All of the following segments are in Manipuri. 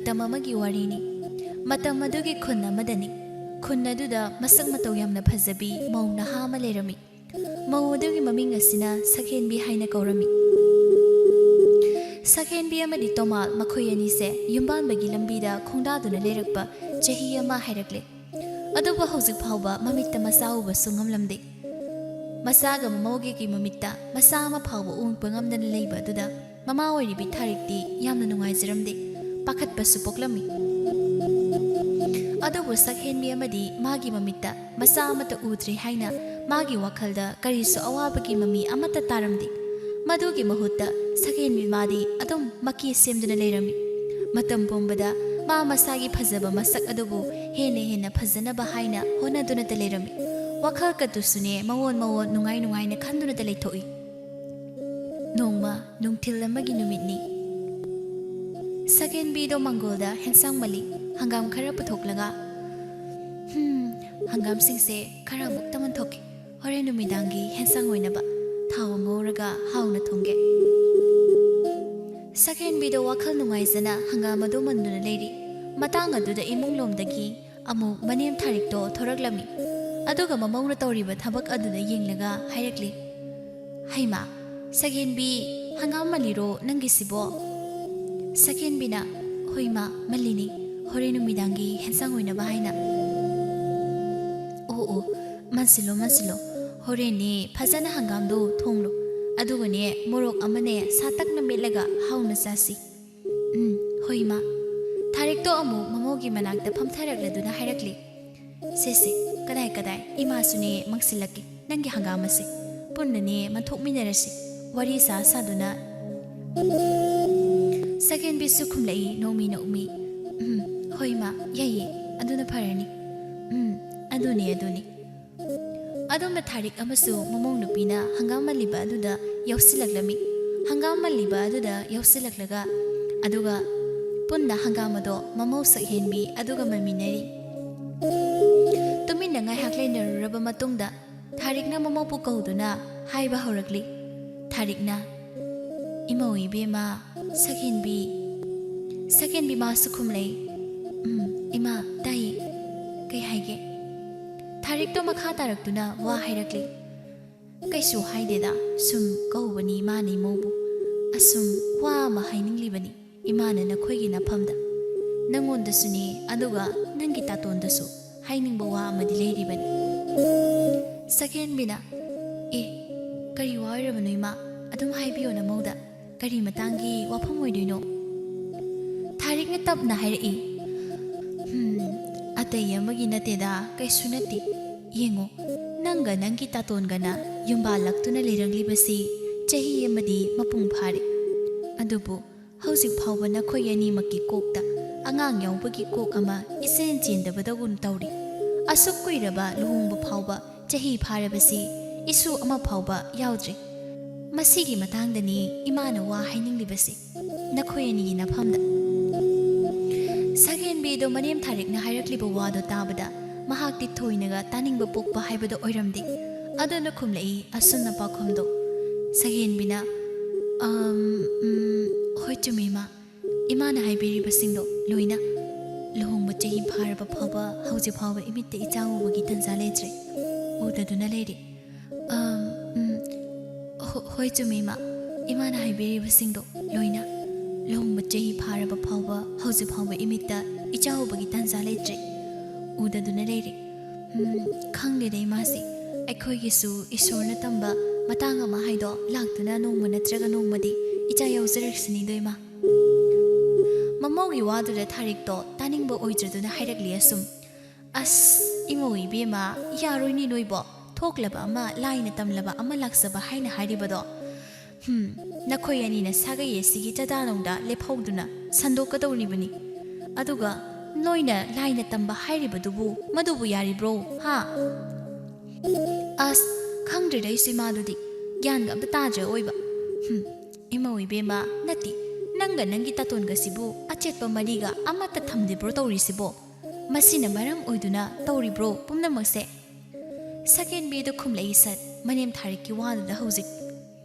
ꯃꯇꯝ ꯑꯃꯒꯤ ꯋꯥꯔꯤꯅꯤ ꯃꯇꯝ ꯑꯗꯨꯒꯤ ꯈꯨꯟ ꯑꯃꯗꯅꯤ ꯈꯨꯟ ꯑꯗꯨꯗ ꯃꯁꯛ ꯃꯇꯧ ꯌꯥꯝꯅ ꯐꯖꯕꯤ ꯃꯧ ꯅꯍꯥ ꯑꯃ ꯂꯩꯔꯝꯃꯤ ꯃꯧ ꯑꯗꯨꯒꯤ ꯃꯃꯤꯡ ꯑꯁꯤꯅ ꯁꯛꯍꯦꯟꯕꯤ ꯍꯥꯏꯅ ꯀꯧꯔꯝꯃꯤ ꯁꯛꯍꯦꯟꯕꯤ ꯑꯃꯗꯤ ꯇꯣꯃꯥꯜ ꯃꯈꯣꯏ ꯑꯅꯤꯁꯦ ꯌꯨꯝꯕꯥꯟꯕꯒꯤ ꯂꯝꯕꯤꯗ ꯈꯣꯡꯗꯥꯗꯨꯅ ꯂꯩꯔꯛꯄ ꯆꯍꯤ ꯑꯃ ꯍꯥꯏꯔꯛꯂꯦ ꯑꯗꯨꯕꯨ ꯍꯧꯖꯤꯛ ꯐꯥꯎꯕ ꯃꯃꯤꯠꯇ ꯃꯆꯥ ꯎꯕꯁꯨ ꯉꯝꯂꯝꯗꯦ ꯃꯆꯥꯒ ꯃꯃꯧꯒꯤ ꯃꯃꯤꯠꯇ ꯃꯆꯥ ꯑꯃ ꯐꯥꯎꯕ ꯎꯡꯄ ꯉꯝꯗꯅ ꯂꯩꯕ ꯑꯗꯨꯗ ꯃꯃꯥ ꯑꯣꯏꯔꯤꯕꯤ ꯊꯥꯔꯤꯛꯇꯤ ꯌꯥꯝꯅ ꯅꯨꯡꯉꯥꯏꯖꯔꯝꯗꯦ ꯄꯥꯈꯠꯄꯁꯨ ꯄꯣꯛꯂꯝꯃꯤ ꯑꯗꯨꯕꯨ ꯁꯛꯍꯦꯟꯕꯤ ꯑꯃꯗꯤ ꯃꯥꯒꯤ ꯃꯃꯤꯠꯇ ꯃꯆꯥ ꯑꯃꯠꯇ ꯎꯗ꯭ꯔꯦ ꯍꯥꯏꯅ ꯃꯥꯒꯤ ꯋꯥꯈꯜꯗ ꯀꯔꯤꯁꯨ ꯑꯋꯥꯕꯒꯤ ꯃꯃꯤ ꯑꯃꯠꯇ ꯇꯥꯔꯝꯗꯦ ꯃꯗꯨꯒꯤ ꯃꯍꯨꯠꯇ ꯁꯛꯍꯦꯟꯕꯤ ꯃꯥꯗꯤ ꯑꯗꯨꯝ ꯃꯀꯤ ꯁꯦꯝꯗꯨꯅ ꯂꯩꯔꯝꯃꯤ ꯃꯇꯝ ꯄꯨꯝꯕꯗ ꯃꯥ ꯃꯁꯥꯒꯤ ꯐꯖꯕ ꯃꯁꯛ ꯑꯗꯨꯕꯨ ꯍꯦꯟꯅ ꯐꯖꯅꯕ ꯍꯥꯏꯅ ꯍꯣꯠꯅꯗꯨꯅꯇ ꯂꯩꯔꯝꯃꯤ ꯋꯥꯈꯜ ꯀꯠꯇꯨꯁꯨꯅꯦ ꯃꯑꯣꯟ ꯅꯨꯡꯉꯥꯏꯅ ꯈꯟꯗꯨꯅꯇ ꯂꯩꯊꯣꯛꯏ ꯅꯣꯡꯃ ꯅꯨꯡꯊꯤꯜ ꯑꯃꯒꯤ ꯅꯨꯃꯤꯠꯅꯤ ꯁꯛꯍꯦꯟꯕꯤꯗꯣ ꯃꯪꯒꯣꯜꯗ ꯍꯦꯟꯁꯥꯡ ꯃꯜꯂꯤ ꯍꯪꯒꯥꯝ ꯈꯔ ꯄꯨꯊꯣꯛꯂꯒ ꯍꯪꯒꯥꯝꯁꯤꯡꯁꯦ ꯈꯔ ꯑꯃꯨꯛ ꯇꯃꯟꯊꯣꯛꯀꯦ ꯍꯣꯔꯦꯟ ꯅꯨꯃꯤꯗꯥꯡꯒꯤ ꯍꯦꯟꯁꯥꯡ ꯑꯣꯏꯅꯕ ꯊꯥꯎ ꯉꯧꯔꯒ ꯍꯥꯎꯅ ꯊꯣꯡꯒꯦ ꯁꯛꯍꯦꯟꯕꯤꯗꯣ ꯋꯥꯈꯜ ꯅꯨꯡꯉꯥꯏꯖꯅ ꯍꯪꯒꯥꯝ ꯑꯗꯨ ꯃꯟꯗꯨꯅ ꯂꯩꯔꯤ ꯃꯇꯥꯡ ꯑꯗꯨꯗ ꯏꯃꯨꯡꯂꯣꯝꯗꯒꯤ ꯑꯃꯨꯛ ꯃꯅꯦꯝ ꯊꯥꯔꯤꯛꯇꯣ ꯊꯣꯔꯛꯂꯝꯃꯤ ꯑꯗꯨꯒ ꯃꯃꯧꯅ ꯇꯧꯔꯤꯕ ꯊꯕꯛ ꯑꯗꯨꯗ ꯌꯦꯡꯂꯒ ꯍꯥꯏꯔꯛꯂꯤ ꯍꯩꯃꯥ ꯁꯛꯍꯦꯟꯕꯤ ꯍꯪꯒꯥꯝ ꯃꯜꯂꯤꯔꯣ ꯅꯪꯒꯤꯁꯤꯕꯣ ꯁꯛꯍꯦꯟꯕꯤꯅ ꯍꯣꯏ ꯃꯥ ꯃꯜꯂꯤꯅꯤ ꯍꯣꯔꯦꯟ ꯅꯨꯃꯤꯗꯥꯡꯒꯤ ꯍꯦꯟꯁꯥꯡ ꯑꯣꯏꯅꯕ ꯍꯥꯏꯅ ꯑꯣ ꯃꯟꯁꯤꯜꯂꯣ ꯍꯣꯔꯦꯟꯅꯦ ꯐꯖꯅ ꯍꯪꯒꯥꯝꯗꯣ ꯊꯣꯡꯂꯣ ꯑꯗꯨꯒꯅꯦ ꯃꯣꯔꯣꯛ ꯑꯃꯅꯦ ꯁꯥꯇꯛꯅ ꯃꯦꯠꯂꯒ ꯍꯥꯎꯅ ꯆꯥꯁꯤ ꯍꯣꯏ ꯃꯥ ꯊꯥꯔꯤꯛꯇꯣ ꯑꯃꯨꯛ ꯃꯃꯧꯒꯤ ꯃꯅꯥꯛꯇ ꯐꯝꯊꯔꯛꯂꯗꯨꯅ ꯍꯥꯏꯔꯛꯂꯤ ꯁꯦ ꯀꯗꯥꯏ ꯏꯃꯥꯁꯨꯅꯦ ꯃꯪꯁꯤꯜꯂꯛꯀꯦ ꯅꯪꯒꯤ ꯍꯪꯒꯥꯝ ꯑꯁꯦ ꯄꯨꯟꯅꯅꯦ ꯃꯟꯊꯣꯛꯃꯤꯟꯅꯔꯁꯤ ꯋꯥꯔꯤ ꯁꯥꯗꯨꯅ ꯁꯛꯍꯦꯟꯕꯤꯁꯨ ꯈꯨꯝꯂꯛꯏ ꯅꯣꯡꯃꯤ ꯎꯃꯤ ꯍꯣꯏ ꯃꯥ ꯌꯥꯏꯌꯦ ꯑꯗꯨꯅ ꯐꯔꯅꯤ ꯑꯗꯨꯅꯤ ꯑꯗꯣꯝꯗ ꯊꯥꯔꯤꯛ ꯑꯃꯁꯨ ꯃꯃꯧ ꯅꯨꯄꯤꯅ ꯍꯪꯒꯥꯝ ꯃꯜꯂꯤꯕ ꯑꯗꯨꯗ ꯌꯥꯎꯁꯤꯜꯂꯛꯂꯝꯃꯤ ꯍꯪꯒꯥꯝ ꯃꯜꯂꯤꯕ ꯑꯗꯨꯗ ꯌꯥꯎꯁꯤꯜꯂꯛꯂꯒ ꯑꯗꯨꯒ ꯄꯨꯟꯅ ꯍꯪꯒꯥꯝ ꯑꯗꯣ ꯃꯃꯧ ꯁꯛꯍꯦꯟꯕꯤ ꯑꯗꯨꯒ ꯃꯟꯃꯤꯟꯅꯔꯤ ꯇꯨꯃꯤꯟꯅ ꯉꯥꯏꯍꯥꯛ ꯂꯩꯅꯔꯨꯔꯕ ꯃꯇꯨꯡꯗ ꯊꯥꯔꯤꯛꯅ ꯃꯃꯧꯕꯨ ꯀꯧꯗꯨꯅ ꯍꯥꯏꯕ ꯍꯧꯔꯛꯂꯤ ꯊꯥꯔꯤꯛꯅ ꯏꯃꯧ ꯏꯕꯦꯝꯃ ꯁꯛꯍꯦꯟꯕꯤ ꯃꯥꯁꯨ ꯈꯨꯝꯂꯛꯏ ꯏꯃꯥ ꯇꯥꯏꯌꯦ ꯀꯩ ꯍꯥꯏꯒꯦ ꯊꯥꯔꯤꯛꯇꯣ ꯃꯈꯥ ꯇꯥꯔꯛꯇꯨꯅ ꯋꯥ ꯍꯥꯏꯔꯛꯂꯤ ꯀꯩꯁꯨ ꯍꯥꯏꯗꯦꯗ ꯁꯨꯝ ꯀꯧꯕꯅꯤ ꯏꯃꯥꯅ ꯏꯃꯧꯕꯨ ꯑꯁꯨꯝ ꯋꯥ ꯑꯃ ꯍꯥꯏꯅꯤꯡꯂꯤꯕꯅꯤ ꯏꯃꯥꯅ ꯅꯈꯣꯏꯒꯤ ꯅꯐꯝꯗ ꯅꯪꯉꯣꯟꯗꯁꯨꯅꯦ ꯑꯗꯨꯒ ꯅꯪꯒꯤ ꯇꯥꯇꯣꯟꯗꯁꯨ ꯍꯥꯏꯅꯤꯡꯕ ꯋꯥ ꯑꯃꯗꯤ ꯂꯩꯔꯤꯕꯅꯤ ꯁꯛꯍꯦꯟꯕꯤꯅ ꯀꯔꯤ ꯋꯥ ꯑꯣꯏꯔꯕꯅꯣ ꯏꯃꯥ ꯑꯗꯨꯝ ꯍꯥꯏꯕꯤꯌꯣ ꯅꯃꯧꯗ ꯀꯔꯤ ꯃꯇꯥꯡꯒꯤ ꯋꯥꯐꯝ ꯑꯣꯏꯗꯣꯏꯅꯣ ꯊꯥꯔꯤꯛꯅ ꯇꯞꯅ ꯍꯥꯏꯔꯛꯏ ꯑꯇꯩ ꯑꯃꯒꯤ ꯅꯠꯇꯦꯗ ꯀꯩꯁꯨ ꯅꯠꯇꯦ ꯌꯦꯡꯉꯣ ꯅꯪꯒ ꯅꯪꯒꯤ ꯇꯥꯇꯣꯟꯒꯅ ꯌꯨꯝꯕꯥꯜꯂꯛꯇꯨꯅ ꯂꯩꯔꯛꯂꯤꯕꯁꯤ ꯆꯍꯤ ꯑꯃꯗꯤ ꯃꯄꯨꯡ ꯐꯥꯔꯦ ꯑꯗꯨꯕꯨ ꯍꯧꯖꯤꯛ ꯐꯥꯎꯕ ꯅꯈꯣꯏ ꯑꯅꯤꯃꯛꯀꯤ ꯀꯣꯛꯇ ꯑꯉꯥꯡ ꯌꯥꯎꯕꯒꯤ ꯀꯣꯛ ꯑꯃ ꯏꯆꯦꯟ ꯆꯦꯟꯗꯕꯗꯒꯨꯝ ꯇꯧꯔꯤ ꯑꯁꯨꯛ ꯀꯨꯏꯔꯕ ꯂꯨꯍꯣꯡꯕ ꯐꯥꯎꯕ ꯆꯍꯤ ꯐꯥꯔꯕꯁꯤ ꯏꯁꯨ ꯑꯃ ꯐꯥꯎꯕ ꯌꯥꯎꯗ꯭ꯔꯤ ꯃꯁꯤꯒꯤ ꯃꯇꯥꯡꯗꯅꯤ ꯏꯃꯥꯅ ꯋꯥ ꯍꯥꯏꯅꯤꯡꯂꯤꯕꯁꯤ ꯅꯈꯣꯏ ꯑꯅꯤꯒꯤ ꯅꯐꯝꯗ ꯁꯛꯍꯦꯟꯕꯤꯗꯣ ꯃꯅꯦꯝ ꯊꯥꯔꯤꯛꯅ ꯍꯥꯏꯔꯛꯂꯤꯕ ꯋꯥꯗꯣ ꯇꯥꯕꯗ ꯃꯍꯥꯛꯇꯤ ꯊꯣꯏꯅꯒ ꯇꯥꯅꯤꯡꯕ ꯄꯣꯛꯄ ꯍꯥꯏꯕꯗꯣ ꯑꯣꯏꯔꯝꯗꯦ ꯑꯗꯨꯅ ꯈꯨꯝꯂꯛꯏ ꯑꯁꯨꯝꯅ ꯄꯥꯎꯈꯨꯝꯗꯣ ꯁꯛꯍꯦꯟꯕꯤꯅ ꯍꯣꯏ ꯆꯨꯝꯃꯤ ꯏꯃꯥꯅ ꯍꯥꯏꯕꯤꯔꯤꯕꯁꯤꯡꯗꯣ ꯂꯣꯏꯅ ꯂꯨꯍꯣꯡꯕ ꯆꯍꯤ ꯐꯥꯔꯕ ꯐꯥꯎꯕ ꯍꯧꯖꯤꯛ ಫಾꯎꯕ ಇಮಿತ್ತ ಇಚ್ಚಾ ಉಬಗಿ ತಂಜಾ ಲೇತ್ರೆ ಊದದುನ ಲೇರಿ ಹೋಯ್ ಚುಮೀಮಾ ಇಮಾನ ಹೈಬೇರಿಬಸಿಂಗೋ ಲೋಯ್ನಾ ಲುಹೋಂಬ ಚಹಿ ಫಾರಬ ಫಾꯎಬ ಹೌಜಿ ಫಾꯎಬ ಇಮಿತ್ತ ಇಚ್ಚಾ ಉಬಗಿ ತಂಜಾ ಲೇತ್ರೆ ಊದದುನ ಲೇರಿ ಖಂಗದೇದ ಇಮಾಸಿ ꯑꯩꯈꯣꯏꯒꯤꯁꯨ ꯏꯁꯣꯔꯅ ꯇꯝꯕ ꯃꯇꯥꯡ ꯑꯃ ꯍꯥꯏꯗꯣ ꯂꯥꯛꯇꯨꯅ ꯅꯣꯡꯃ ꯅꯠꯇ꯭ꯔꯒ ꯅꯣꯡꯃꯗꯤ ꯏꯆꯥ ꯌꯥꯎꯖꯔꯛꯁꯤꯅꯤꯗꯣ ꯏꯃꯥ ꯃꯃꯧꯒꯤ ꯋꯥꯗꯨꯗ ꯊꯥꯔꯤꯛꯇꯣ ꯇꯥꯅꯤꯡꯕ ꯑꯣꯏꯗ꯭ꯔꯗꯨꯅ ꯍꯥꯏꯔꯛꯂꯤ ꯑꯁꯨꯝ ꯑꯁ ꯏꯃꯧ ꯏꯕꯦꯝꯃ ꯌꯥꯔꯣꯏꯅꯤ ꯅꯣꯏꯕꯣ ꯊꯣꯛꯂꯕ ꯑꯃ ꯂꯥꯏꯅ ꯇꯝꯂꯕ ꯑꯃ ꯂꯥꯛꯆꯕ ꯍꯥꯏꯅ ꯍꯥꯏꯔꯤꯕꯗꯣ ꯅꯈꯣꯏ ꯑꯅꯤꯅ ꯁꯥꯒꯩ ꯑꯁꯤꯒꯤ ꯆꯗꯥꯅꯧꯗ ꯂꯦꯞꯍꯧꯗꯨꯅ ꯁꯟꯗꯣꯛꯀꯗꯧꯔꯤꯕꯅꯤ ꯑꯗꯨꯒ ꯅꯣꯏꯅ ꯂꯥꯏꯅ ꯇꯝꯕ ꯍꯥꯏꯔꯤꯕꯗꯨꯕꯨ ꯃꯗꯨꯕꯨ ꯌꯥꯔꯤꯕ꯭ꯔꯣ ꯑꯁ ꯈꯪꯗ꯭ꯔꯦꯗ ꯑꯩꯁꯨ ꯏꯃꯥꯗꯨꯗꯤ ꯒ꯭ꯌꯥꯟꯒ ꯑꯝꯇ ꯇꯥꯗ꯭ꯔꯦ ꯑꯣꯏꯕ ꯏꯃꯧ ꯏꯕꯦꯝꯃ ꯅꯠꯇꯦ ꯅꯪꯒ ꯅꯪꯒꯤ ꯇꯥꯇꯣꯟꯒꯁꯤꯕꯨ ꯑꯆꯦꯠꯄ ꯃꯔꯤꯒ ꯑꯃꯠꯇ ꯊꯝꯗꯤꯕ꯭ꯔꯣ ꯇꯧꯔꯤꯁꯤꯕꯣ ꯃꯁꯤꯅ ꯃꯔꯝ ꯑꯣꯏꯗꯨꯅ ꯇꯧꯔꯤꯕ꯭ꯔꯣ ꯄꯨꯝꯅꯃꯛꯁꯦ ꯁꯛꯍꯦꯟꯕꯤꯗ ꯈꯨꯝꯂꯛꯏ ꯁꯠ ꯃꯅꯦꯝ ꯊꯥꯔꯤꯛꯀꯤ ꯋꯥꯗꯨꯗ ꯍꯧꯖꯤꯛ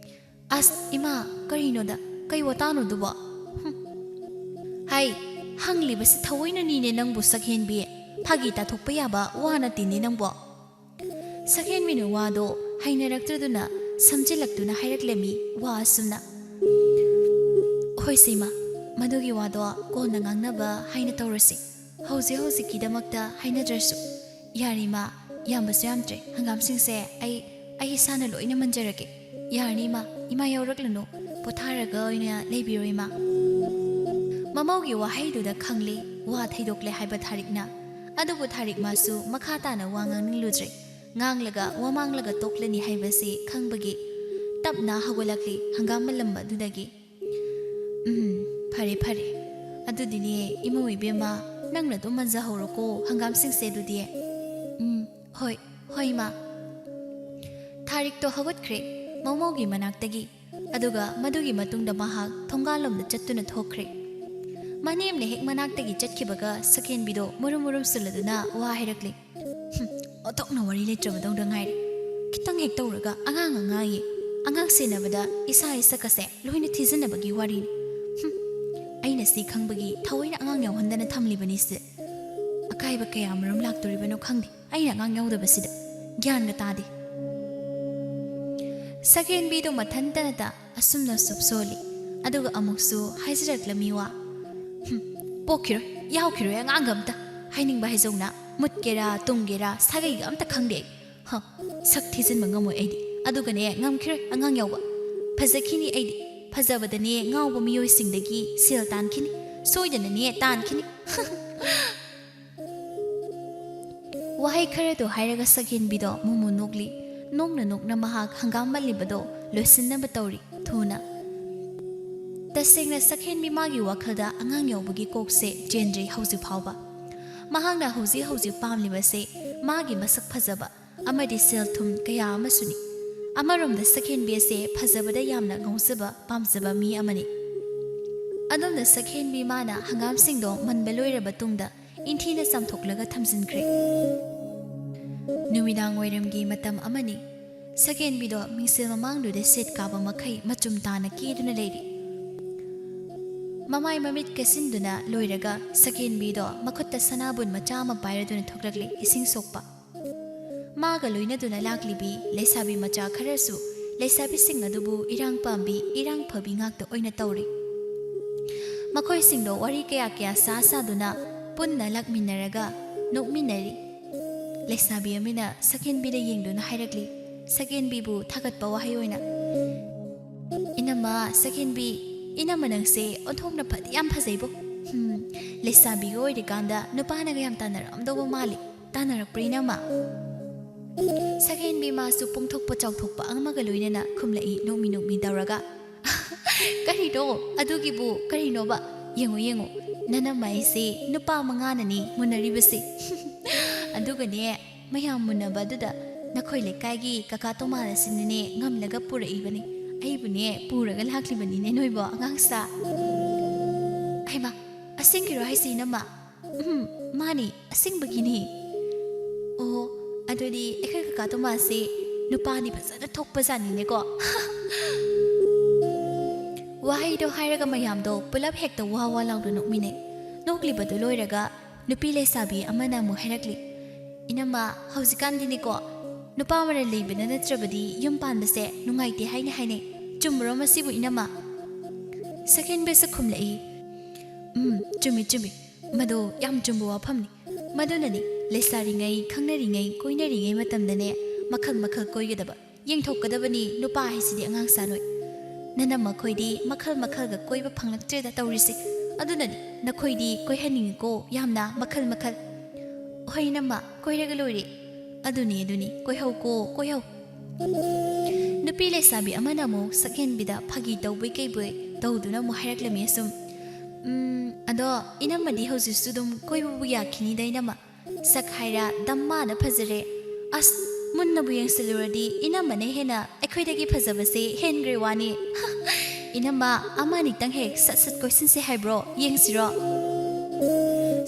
ꯑꯁ ꯏꯃꯥ ꯀꯔꯤꯅꯣꯗ ꯀꯩ ꯋꯥꯇꯥꯅꯣꯗꯨꯕꯣ ꯍꯥꯏ hanglibasi thawai na nine nangbu sakhenbi phagi ta thokpa yaba wana tini nangbo sakhenbi no wado hainaraktruduna samjilaktuna hairaklemi wa asumna hoi sima madugi wado kona ngangnaba haina tawrasi hauzi kidamakta hainadrasu yarima yambasu yamtre hangam singse ai sana loina manjarake yarnima ima yawraklanu potharaga oina lebiroima mamaugi wahaiduda khangli wa thaidokle haiba tharikna adubu tharik masu makhata na wangang niludre nganglaga wamanglaga tokleni haibasi khangbagi tapna hagolakli hangam malamba dudagi phare adudini imoi bema nangna do manja horoko hangam singse dudi hoi ma tharik to hagotkhre mamaugi manaktagi aduga madugi matungda mahak thongalomda chattuna thokkhre manemne hek manaktagi chatkibaga sakhenbido murum suladuna wa hairakli otokna wari letrabadong dangai kitang hek tawraga angang senabada isa kase loina thijanabagi wari aina si khangbagi thawaina angang yawhandana thamlibani se akaiba kaya marum laktoribano khangdi aina angang yawdabasida gyan ga tadi sakhenbido mathantanata asumna subsoli aduga amuksu haiziraklamiwa pokiro yaukiro angamta hainingba haizona mutkera tungera sagai amta khangde sak thijin mangamoi aidi adugane ngamkhire angang yawba phazakhini aidi phazabadane ngawba miyoi singdagi sel tankhini soidana ne tankhini wahai khare do hairaga sakhenbido mumu nokli nokna mahak hangam malibado loisinna batawri thuna tasengna sakhenbi magi wakhalda angang yawbagi kokse jendre hauji phawba mahangna hauji pamlibase magi masak phajaba amadi sel thum kaya amasuni amaromda sakhenbi ase phajabada yamna ngausaba pamjaba mi amani adomda sakhenbi mana hangam singdo manbeloira batungda inthina samthoklaga thamjinkhre numidang oiramgi matam amani sakhenbido mingsil mamangdude set kaba makhai machum tana kiduna leiri mamai mamit kesinduna loiraga sakhenbido makhutta sanabun machama pairaduna thokrakli ising sokpa maga loinaduna laklibi leisabi macha kharasu leisabi sing adubu irang pambi irang phabi ngakta oina tawri makhoi singdo wari kaya sa duna punna lakminaraga nokminari leisabi amina sakhenbida yengduna hairakli sakhenbibu thagatpa wahai oina inama sakhenbi inama nangse onthokna phati yam phajaibo leisabi oirikanda nupanaga yam tanaramdobo mali tanarakprinama sakhenbi masu pungthokpa chawthokpa angmaga loinana khumlai nokmi dawraga karino adugibu karinoba yengo nanama ise nupa manganani munaribase adugane mayam munabaduda nakhoi lekai kaka tomara sinne ngamlaga puraibani aibune puraga laklibani ne noibo angangsa aima asingiro haisinama mani asingbagini o adodi ekai kaka tomase nupani phajana thokpajani ne ko wahai do hairaga mayam do pulap hekta wawa langdu nokmine noklibadu loiraga nupi lesabi amana mu hairakli inama haujikan dini ko nupa mara leibina natrabadi yum panbase nungaite haine chumro masibu inama sakhenbi sakhumlai chumi mado yam chumbu wafamni madunani lesaringai khangnari koinari matamdane makhal koigedaba yengthokadabani nupa haisidi angang sanoi nana makhoidi makhal ga koiba phanglaktreda tawrise adunani nakhoidi koihaningi ko yamna makhal hoinama koiraga loire aduni koihau nupi lesabi amana mo sakhenbida phagi tawbai kaiboi tawduna mo hairaklammi asum ado inamadi hauji sudum koibu yakhini dainama sak haira damma na phajare as munnabu yengsiluradi inamane hena ekhoidagi phajabase hengre wani inama amani tang hek sat koisinse haibro yengsiro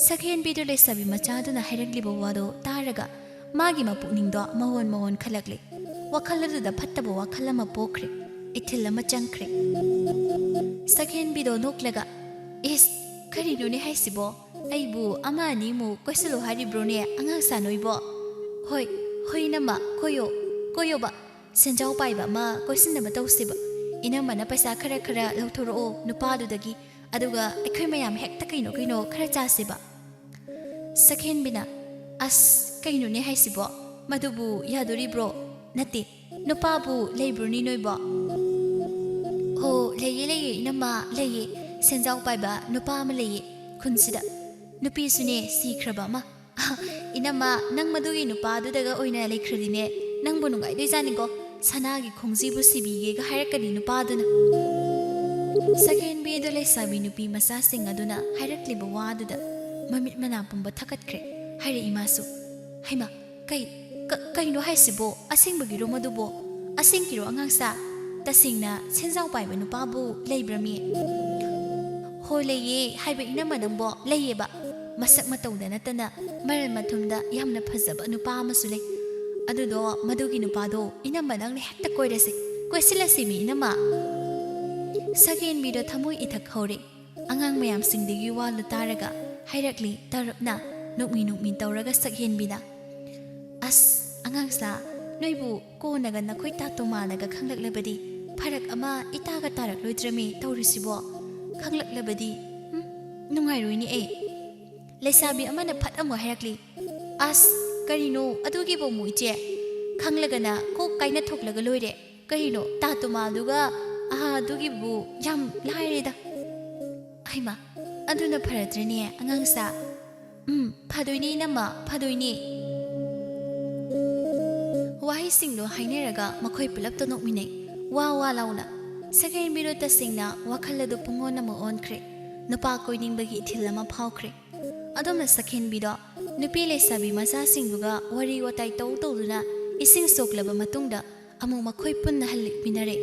sakhenbido lesabi machaduna hairaklibo wado taraga magi mapukningdo mahon khalakli wakhaladda phattaba wakhalama pokre ithilama changkre sakhenbido noklaga is ꯀꯔꯤꯅꯣꯅꯦ ꯍꯥꯏꯁꯤꯕꯣ ꯑꯩꯕꯨ ꯑꯃ ꯑꯅꯤꯃꯨꯛ ꯀꯣꯏꯁꯜꯂꯣ ꯍꯥꯏꯔꯤꯕ꯭ꯔꯣꯅꯦ ꯑꯉꯥꯡ ꯁꯥꯅꯣꯏꯕꯣ ꯍꯣꯏ ꯍꯣꯏ ꯏꯅꯝꯃ ꯀꯣꯏꯌꯣꯕ ꯁꯦꯟꯖꯥꯎ ꯄꯥꯏꯕ ꯑꯃ ꯀꯣꯏꯁꯤꯟꯅꯕ ꯇꯧꯁꯤꯕ ꯏꯅꯝꯃꯅ ꯄꯩꯁꯥ ꯈꯔ ꯂꯧꯊꯣꯔꯛꯑꯣ ꯅꯨꯄꯥꯗꯨꯗꯒꯤ ꯑꯗꯨꯒ ꯑꯩꯈꯣꯏ ꯃꯌꯥꯝ ꯍꯦꯛꯇ ꯀꯩꯅꯣ ꯈꯔ ꯆꯥꯁꯤꯕ ꯁꯛꯍꯦꯟꯕꯤꯅ ꯑꯁ ꯀꯩꯅꯣꯅꯦ ꯍꯥꯏꯁꯤꯕꯣ ꯃꯗꯨꯕꯨ ꯌꯥꯗꯣꯔꯤꯕ꯭ꯔꯣ ꯅꯠꯇꯦ ꯅꯨꯄꯥꯕꯨ ꯂꯩꯕ꯭ꯔꯣꯅꯤ ꯅꯣꯏꯕꯣ ꯍꯣ ꯂꯩꯌꯦ ꯏꯅꯝꯃ ꯂꯩꯌꯦ ꯁꯦꯟꯖꯥꯎ ꯄꯥꯏꯕ ꯅꯨꯄꯥ ꯑꯃ ꯂꯩꯌꯦ ꯈꯨꯟꯁꯤꯗ ꯅꯨꯄꯤꯁꯨꯅꯦ ꯁꯤꯈ꯭ꯔꯕ ꯑꯃ ꯏꯅꯝꯃ ꯅꯪ ꯃꯗꯨꯒꯤ ꯅꯨꯄꯥꯗꯨꯗꯒ ꯑꯣꯏꯅ ꯂꯩꯈ꯭ꯔꯗꯤꯅꯦ ꯅꯪꯕꯨ ꯅꯨꯡꯉꯥꯏꯗꯣꯏꯖꯥꯅꯤꯀꯣ ꯁꯅꯥꯒꯤ ꯈꯣꯡꯖꯤꯕꯨ ꯁꯤꯕꯤꯒꯦꯒ ꯍꯥꯏꯔꯛꯀꯅꯤ ꯅꯨꯄꯥꯗꯨꯅ ꯁꯛꯍꯦꯟꯕꯤ ꯑꯗꯨ ꯂꯩꯁꯥꯕꯤ ꯅꯨꯄꯤ ꯃꯆꯥꯁꯤꯡ ꯑꯗꯨꯅ ꯍꯥꯏꯔꯛꯂꯤꯕ ꯋꯥꯗꯨꯗ ꯃꯃꯤꯠ ꯃꯅꯥ ꯄꯨꯝꯕ ꯊꯛꯀꯠꯈ꯭ꯔꯦ ꯍꯥꯏꯔꯛꯏ ꯃꯥꯁꯨ ꯍꯩꯃ ꯀꯩꯅꯣ ꯍꯥꯏꯁꯤꯕꯣ ꯑꯁꯦꯡꯕꯒꯤꯔꯣ ꯃꯗꯨꯕꯣ ꯑꯁꯦꯡꯀꯤꯔꯣ ꯑꯉꯥꯡꯁꯥ ꯇꯁꯦꯡꯅ ꯁꯦꯟꯖꯥꯎ ꯄꯥꯏꯕ ꯅꯨꯄꯥꯕꯨ ꯂꯩꯕ꯭ꯔꯃꯤ ꯍꯣꯏ ꯂꯩꯌꯦ ꯍꯥꯏꯕ ꯏꯅꯝꯃ ꯅꯪꯕꯣ ꯂꯩꯌꯦꯕ ꯃꯁꯛ ꯃꯇꯧꯗ ꯅꯠꯇꯅ ꯃꯔꯜ ꯃꯊꯨꯝꯗ ꯌꯥꯝꯅ ꯐꯖꯕ ꯅꯨꯄꯥ ꯑꯃꯁꯨ ꯂꯩ ꯑꯗꯨꯗꯣ ꯃꯗꯨꯒꯤ ꯅꯨꯄꯥꯗꯣ ꯏꯅꯝꯃ ꯅꯪꯅ ꯍꯦꯛꯇ ꯀꯣꯏꯁꯤꯜꯂꯁꯤꯃꯤ ꯏꯅꯝꯃ ꯁꯛꯍꯦꯟꯕꯤꯗꯣ ꯊꯃꯣꯏ ꯏꯊꯛ ꯍꯧꯔꯦ ꯑꯉꯥꯡ ꯃꯌꯥꯝꯁꯤꯡꯗꯒꯤ ꯋꯥꯂꯨ ꯇꯥꯔꯒ ꯍꯥꯏꯔꯛꯂꯤ ꯇꯔꯞꯅ ꯅꯣꯛꯃꯤ ꯇꯧꯔꯒ ꯁꯛꯍꯦꯟꯕꯤꯅ ꯑꯁ ꯑꯉꯥꯡꯁꯥ ꯅꯣꯏꯕꯨ ꯀꯣꯟꯅꯒ ꯅꯈꯣꯏ ꯇꯥꯇꯣꯃꯥꯅꯒ ꯈꯪꯂꯛꯂꯕꯗꯤ ꯐꯔꯛ ꯑꯃ ꯏꯇꯥꯒ ꯇꯥꯔꯛꯂꯣꯏꯗ꯭ꯔꯃꯤ ꯇꯧꯔꯤꯁꯤꯕꯣ ꯈꯪꯂꯛꯂꯕꯗꯤ ꯅꯨꯡꯉꯥꯏꯔꯣꯏꯅꯤ ꯂꯩꯁꯥꯕꯤ ꯑꯃꯅ ꯐꯠ ꯑꯃꯨꯛ ꯍꯥꯏꯔꯛꯂꯤ ꯑꯁ ꯀꯔꯤꯅꯣ ꯑꯗꯨꯒꯤꯕꯨ ꯑꯃꯨꯛ ꯏꯆꯦ ꯈꯪꯂꯒꯅ ꯀꯣꯛ ꯀꯥꯏꯅ ꯊꯣꯛꯂꯒ ꯂꯣꯏꯔꯦ ꯀꯔꯤꯅꯣ ꯇꯥꯇꯣꯃꯥꯗꯨꯒ ꯑꯗꯨꯒꯤꯕꯨ ꯌꯥꯝ ꯂꯥꯏꯔꯦꯗ ꯍꯩꯃ ꯑꯗꯨꯅ ꯐꯔꯗ꯭ꯔꯅꯦ ꯑꯉꯥꯡꯁꯥ ꯐꯗꯣꯏꯅꯤ ꯏꯅꯝꯃ ꯐꯗꯣꯏꯅꯤ ꯋꯥꯍꯩꯁꯤꯡꯗꯣ ꯍꯥꯏꯅꯔꯒ ꯃꯈꯣꯏ ꯄꯨꯂꯞꯇ ꯅꯣꯛꯃꯤꯟꯅꯩ ꯋꯥ ꯂꯥꯎꯅ ꯁꯛꯍꯦꯟꯕꯤꯗꯣ ꯇꯁꯦꯡꯅ ꯋꯥꯈꯜ ꯑꯗꯨ ꯄꯨꯡꯑꯣꯟ ꯑꯃ ꯑꯣꯟꯈ꯭ꯔꯦ ꯅꯨꯄꯥ ꯀꯣꯏꯅꯤꯡꯕꯒꯤ ꯏꯊꯤꯜ ꯑꯃ ꯐꯥꯎꯈ꯭ರೆ ꯑꯗꯣꯝꯅ ꯁꯛꯍꯦꯟꯕꯤꯗꯣ ꯅꯨꯄꯤ ꯂꯩꯁꯥꯕꯤ ꯃꯆꯥꯁꯤꯡꯗꯨꯒ ꯋꯥꯔꯤ ꯋꯥꯇꯥꯏ ꯇꯧꯗꯨꯅ ꯏꯁꯤꯡ ꯁꯣꯛꯂꯕ ꯃꯇꯨꯡꯗ ꯑꯃꯨꯛ ꯃꯈꯣꯏ ꯄꯨꯟꯅ ꯍꯜꯂꯛꯃꯤꯟꯅꯔꯦ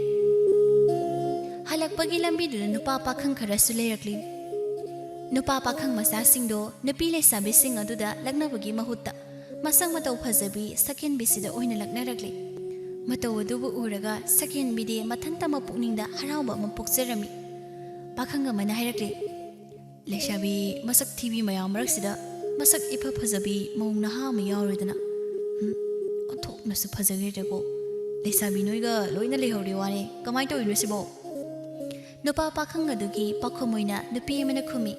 ꯍꯜꯂꯛꯄꯒꯤ ꯂꯝꯕꯤꯗꯨꯗ ꯅꯨꯄꯥ ꯄꯥꯈꯪ ꯈꯔꯁꯨ ꯂꯩꯔꯛꯂꯤ नुपा पाखंग मसासिंगदो नुपी लेसाबिसिंग अदुदा लग्नबगी महुत्ता मसंग मतौ फजबी सकेनबिसिदा ओइना लग्नरगले मतौ अदुबु उरगा सकेनबिदि मथंता मपुनिंगदा हरावबा मपुक्सरमी पाखंग मना हायरगले लेसाबी मसक थीबी मयाम मरगसिदा मसक इफा फजबी मौंग नहा म यावरेदना अथोकनसु फजगेरगो लेसाबी नोइगा लोइना लेहौरे वाने कमाय तोइनो सिबो नुपा पाखंग अदुगी पाखोमोइना नुपी मना खुमी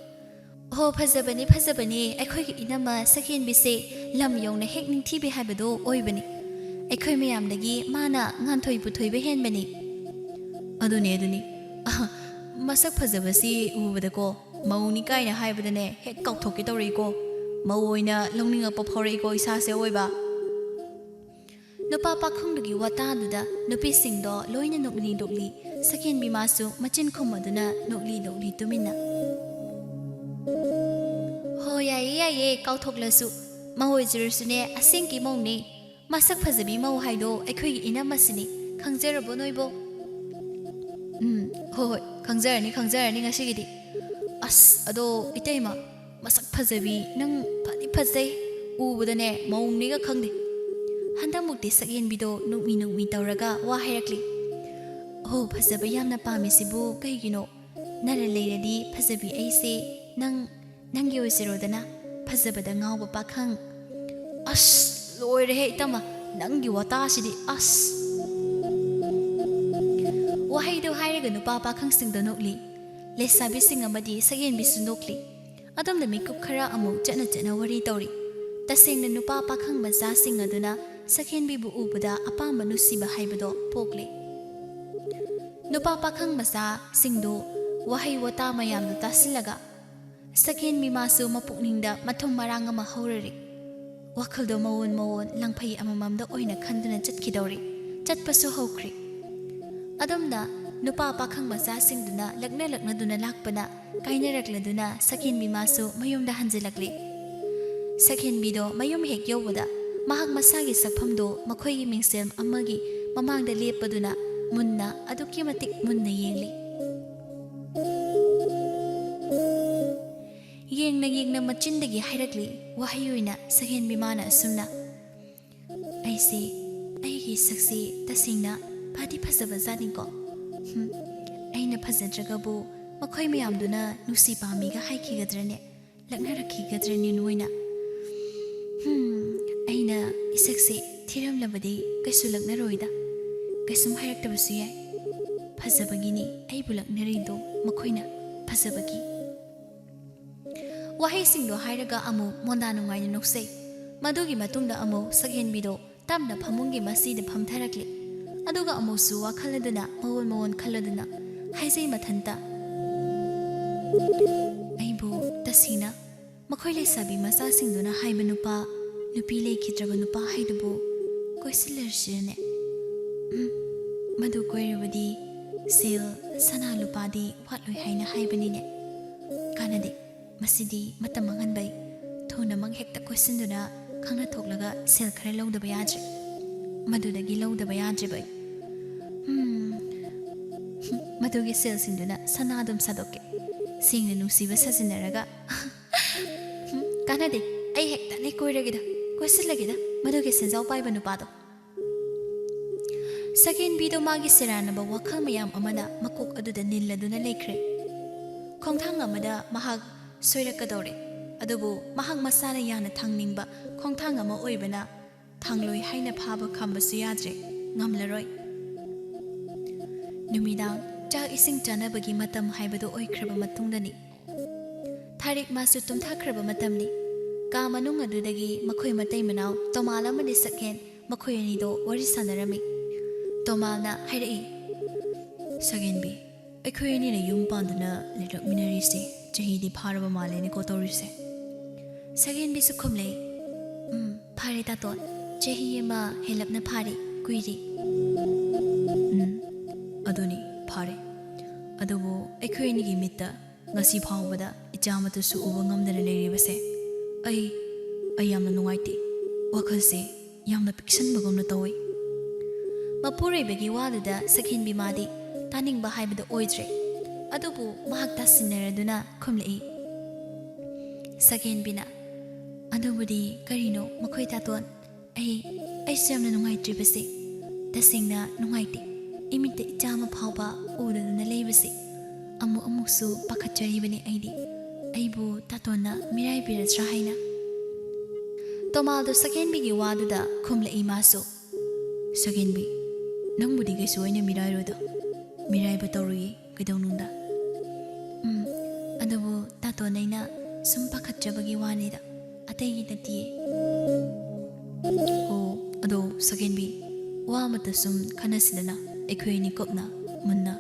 हो फजबनी अखोई इनमा सकेनबिसे लम यौना हेक निंथीबे हाबदो ओइबनी अखोई मयामदगी माना nganthoi puthoi हेनबनी अदुनी मसक फजबसी उबदको मौनी कायना हाइबदने हेक काउथोके तौरेको मौ ओइना लौनिंगप फौरेको इसासे ओइबा नुपा पाखंदगी वातादुदा नुपीसिंगदो लोइना नोकली दोकली सकेनबि मासु मचिन खुमदुना नोकली दोकली तुमिना हो याये काउथोकलसु महोइजरसुने असेंकी मौनी मसक फजबी मौ हाइदो अखोई इनामसिनी खंगजरबो नोइबो हो खंगजरनी ngasiगidi अस अदो इतैमा मसक फजबी नंग फदि फजै उबदने मौनीगा खंगदे हंदमुक्ति सकेनबिदो नुकमी तौरगा वा हायरकली हो फजब यामना पामिसिबु कहिगिनो नरे लेरदी फजबी ऐसे नंगी ओइसिरोदना फजबदा ngaव पाखंग अस लोइरे हे इतमा नंगी वातासिदी अस वाहैदो हायरगा नुपा पाखंग सिंगदो नोकली लेसाबी सिंग अमदी सकेनबि सुनोकली अदमदा मिकुप खरा अमुक चना वरी तौरी तसेंगना नुपा पाखंग मजा सिंग अदुना सकेनबिबु उबदा अपाम नुसिबा हाइबदो पोकले नुपा पाखंग मजा सिंगदो वहाई वता मयाम तासिलगा सकेनबि मासु मपुकनिंगदा मथुम मरांग अमा हौररि वखलदो मवोन लंफै अमममदा ओइना खंदुना चटखिदौरि चटपसु हौख्रि अदमदा नुपा पाखंग मजा सिंगदुना लग्नदुना लाकपना काइनरक्लदुना सकेनबि मासु मयुमदा हंजिलक्ले सकेनबिदो मयुम हेक यौबदा महक मसागी सकफमदो मखोइगी मिंगसेल अमगी ममांगदा लेपदुना मुन्ना अदुकी मतिक मुन्ना येंगली येंगना मचिंदगी हायरकली वहायोइना सकेनबि माना असुमना ऐसे ऐगी सक्सी तसिंगना फादी फजबा जानिको ऐना फजद्रगबो Makhoi mayamduna nusi pamiga haikigadrane laknarakigadrane noina aina isakse thiramlabadi kaisu laknaroida kaisum hairaktabasu yai phajabagini aibu laknarido makhoina phajabagi wahai singdo hairaga amu monda nungaina noksei madugi matungda amu sakhenbido tamna phamungi masida phamtharakle aduga amu su wakhaladuna mawon khaladuna haizai mathanta aibu tasina makhoi leisabi masa singduna haiba nupa nupi leikidraba nupa haidubu koisilarshine madu koirubadi sil sana lupadi watloi haina haibanine kanade masidi matamangan bai thona mang hekta koisinduna khangna thoklaga sel khare lawdaba yadre madudagi lawdaba yadre bai madugi sel sinduna sanadum sadokke singna nusiba sajinaraga kanade ai hekta ne koiragida koisilagida madugi senjau paiba nupado Sakhenbido magi siranaba wakhal mayam amada makok aduda nilladuna lekhre khongthang amada mahak soirakadore adubu mahak masana yana thangningba khongthang ama oibana thangloi haina phaba khambasu yadre ngamlaroi numidang chak ising chanabagi matam haibado oikraba matungdani tharik masu tumthakraba matamni ka manung adudagi makhoi matai manaw tomala amadi sakhen makhoi anido wari sanarami Tomalna haidai Sakhenbi aikhoi ni yum panduna lerak minarisi chahidi pharaba maleni ko torise Sakhenbi su khumlei phari ta ton chahi ma helapna phari kuiri aduni phari adubu aikhoi ni gi mitta ngasi phawbada ichamatu su uba ngamdana leiribase ai yamna nungaiti wakhalse yamna piksan bagomna tawai Mapurebagi waduda Sakhenbi madi taningba haibada oidre adubu mahak tasineraduna khumlei Sakhenbina adubudi karino makhoi taton ai samna nungaitribase tasingna nungaiti imite chama phawba udaduna leibase amusu pakhatcharibani aibu tatonna mirai birasra haina Tomaldo Sakhenbi gi waduda khumlei maso Sakhenbi Nangbudi gaisu aina mirai roda mirai batorui kaidaununda adubu tato naina sum pakhatjabagi wanida ataigi nati ado Sakhenbi wa mata sum khanasidana aikhoi ni kopna manna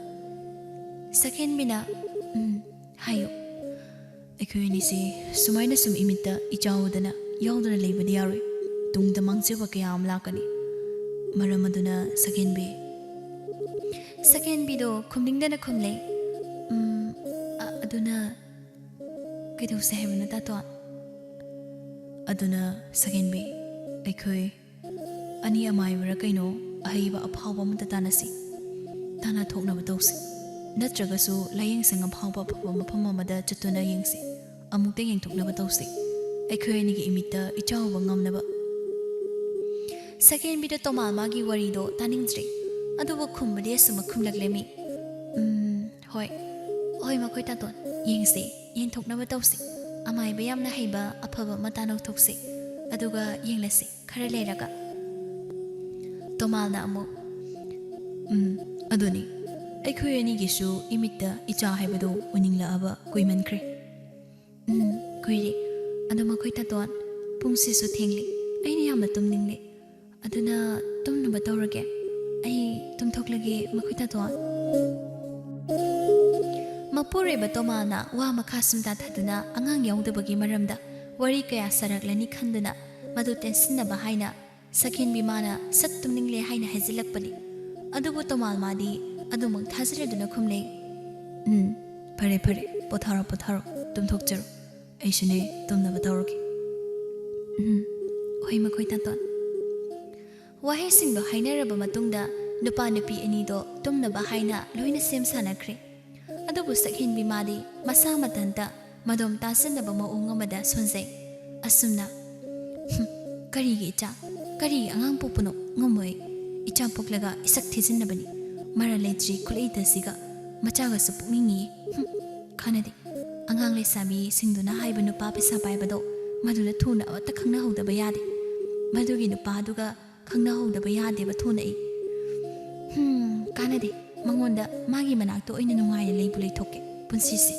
Sakhenbina hayo aikhoi ni se sumaina sum imita ichawdana yawdana leibadi yaroi tungda mangcheba kayam lakani Maramaduna Sakhenbi do khumningdana khumlei aduna kaidu sahibna tato aduna Sakhenbi aikhoi ani amai wara kaino ahaiba aphawba mata tanasi tana thokna batausi natragasu layeng sanga phawba phawba mafam amada chatuna yengsi amukte yengthokna batausi aikhoi ni gi imita ichawba ngamnaba Sakhenbi do tomal magi wari do taningdre adubu khumbadi asuma khumlaglemi hoi makhoi taton yengse yengthoknaba tawsi amai bayamna heiba aphaba matanaw thokse aduga yenglase khara leiraga tomalna amu aduni aikhoi ani gisu imitta icha haibado uningla aba kuimankhre kuiri adu makhoi taton pungsi su thengli aini yamna tumningli aduna tumna batawrage ai tumthoklage makhoi taton Mapure batomana wa makasum da thaduna angang yawdabagi maramda wari kaya saraklani khanduna madu tensinna bahaina Sakhenbi mana sattumningle haina hezilakpani adubu tomal madi adumang thaziraduna khumle pare potharo tumthokcharo aishane tumna batawrage hoi makhoi taton wahe singdo hainaraba matungda nupa nupi anido tumna bahaina loina sem sanakre adubu Sakhenbi madi masa matanta madom tasinaba maung amada sonjai asumna karigi icha kari angang popuno ngomoi icha poklaga isak thijinabani mara leitri khulei dasiga machaga su pukningi ꯈꯟꯅꯗꯦ ꯑꯉꯥꯡ ꯂꯩꯁꯥꯕꯤ ꯁꯤꯡꯗꯨꯅ ꯍꯥꯏꯕ ꯅꯨꯄꯥ ꯄꯩꯁꯥ ꯄꯥꯏꯕꯗꯣ ꯃꯗꯨꯅ ꯊꯨꯅ ꯑꯃꯠꯇ ꯈꯪꯅꯍꯧꯗꯕ ꯌꯥꯗꯦ ꯃꯗꯨꯒꯤ ꯅꯨꯄꯥꯗꯨꯒ ꯈꯪꯅꯍꯧꯗꯕ ꯌꯥꯗꯦꯕ ꯊꯨꯅ ꯑꯩ ꯀꯥꯟꯅꯗꯦ ꯃꯉꯣꯟꯗ ꯃꯥꯒꯤ ꯃꯅꯥꯛꯇ ꯑꯣꯏꯅ ꯅꯨꯡꯉꯥꯏꯅ ꯂꯩꯕꯨ ꯂꯩꯊꯣꯛꯀꯦ ꯄꯨꯟꯁꯤꯁꯦ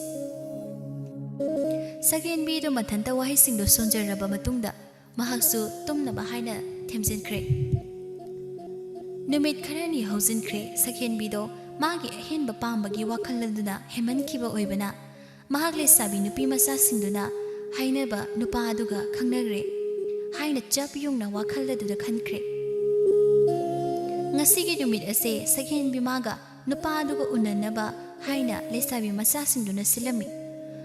ꯁꯛꯍꯦꯟꯕꯤꯗꯨ ꯃꯊꯟꯇ ꯋꯥꯍꯩꯁꯤꯡꯗꯨ ꯁꯣꯟꯖꯔꯕ ꯃꯇꯨꯡꯗ ꯃꯍꯥꯛꯁꯨ ꯇꯨꯝꯅꯕ ꯍꯥꯏꯅ ꯊꯦꯝꯖꯤꯟꯈ꯭ꯔꯦ ꯅꯨꯃꯤꯠ ꯈꯔꯅꯤ ꯍꯧꯖꯤꯟꯈ꯭ꯔꯦ ꯁꯛꯍꯦꯟꯕꯤꯗꯣ ꯃꯥꯒꯤ ꯑꯍꯦꯟꯕ ꯄꯥꯝꯕꯒꯤ ꯋꯥꯈꯜ ꯑꯗꯨꯅ ꯍꯦꯟꯃꯟꯈꯤꯕ ꯑꯣꯏꯕꯅ ꯃꯍꯥꯛ ꯂꯩꯁꯥꯕꯤ ꯅꯨꯄꯤ ꯃꯆꯥꯁꯤꯡꯗꯨꯅ ꯍꯥꯏꯅꯕ ꯅꯨꯄꯥ ꯑꯗꯨꯒ ꯈꯪꯅꯈ꯭ꯔꯦ ꯍꯥꯏꯅ ꯆꯞ ꯌꯨꯡꯅ ꯋꯥꯈꯜ ꯑꯗꯨꯗ ꯈꯟꯈ꯭ꯔꯦ ꯉꯁꯤꯒꯤ ꯅꯨꯃꯤꯠ ꯑꯁꯦ ꯁꯛꯍꯦꯟꯕꯤ ꯃꯥꯒ ꯅꯨꯄꯥ ꯑꯗꯨꯒ ꯎꯅꯅꯕ ꯍꯥꯏꯅ ꯂꯩꯁꯥꯕꯤ ꯃꯆꯥꯁꯤꯡꯗꯨꯅ ꯁꯤꯜꯂꯝꯃꯤ